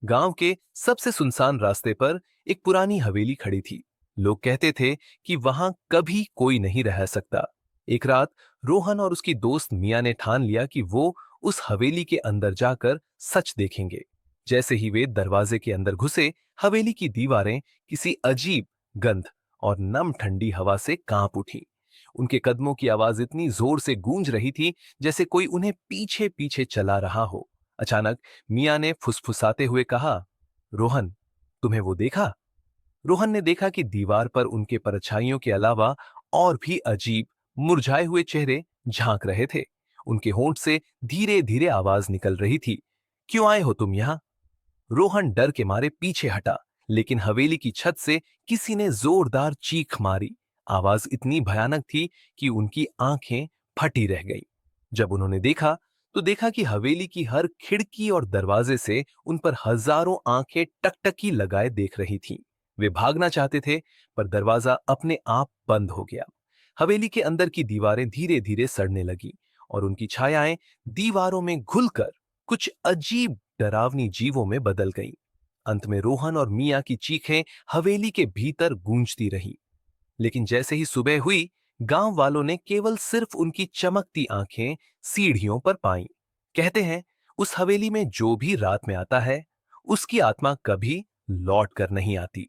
गांव के सबसे सुनसान रास्ते पर एक पुरानी हवेली खड़ी थी। लोग कहते थे कि वहां कभी कोई नहीं रह सकता। एक रात रोहन और उसकी दोस्त मिया ने ठान लिया कि वो उस हवेली के अंदर जाकर सच देखेंगे। जैसे ही वे दरवाजे के अंदर घुसे, हवेली की दीवारें किसी अजीब गंध और नम ठंडी हवा से कांप उठी। उनके कदमों की आवाज इतनी जोर से गूंज रही थी जैसे कोई उन्हें पीछे पीछे चला रहा हो। अचानक मिया ने फुसफुसाते हुए कहा, रोहन, तुम्हें वो देखा? रोहन ने देखा कि दीवार पर उनके परछाइयों के अलावा और भी अजीब मुरझाए हुए चेहरे झांक रहे थे। उनके होंठ से धीरे धीरे आवाज निकल रही थी, क्यों आए हो तुम यहां? रोहन डर के मारे पीछे हटा, लेकिन हवेली की छत से किसी ने जोरदार चीख मारी। आवाज इतनी भयानक थी कि उनकी आंखें फटी रह गईं। जब उन्होंने देखा तो देखा कि हवेली की हर खिड़की और दरवाजे से उन पर हजारों आंखें टकटकी लगाए देख रही थीं। वे भागना चाहते थे, पर दरवाजा अपने आप बंद हो गया। हवेली के अंदर की दीवारें धीरे धीरे सड़ने लगी और उनकी छायाएं दीवारों में घुलकर कुछ अजीब डरावनी जीवों में बदल गईं। अंत में रोहन और मिया की चीखें हवेली के भीतर गूंजती रहीं। लेकिन जैसे ही सुबह हुई, गांव वालों ने केवल सिर्फ उनकी चमकती आंखें सीढ़ियों पर पाईं। कहते हैं, उस हवेली में जो भी रात में आता है, उसकी आत्मा कभी लौट कर नहीं आती।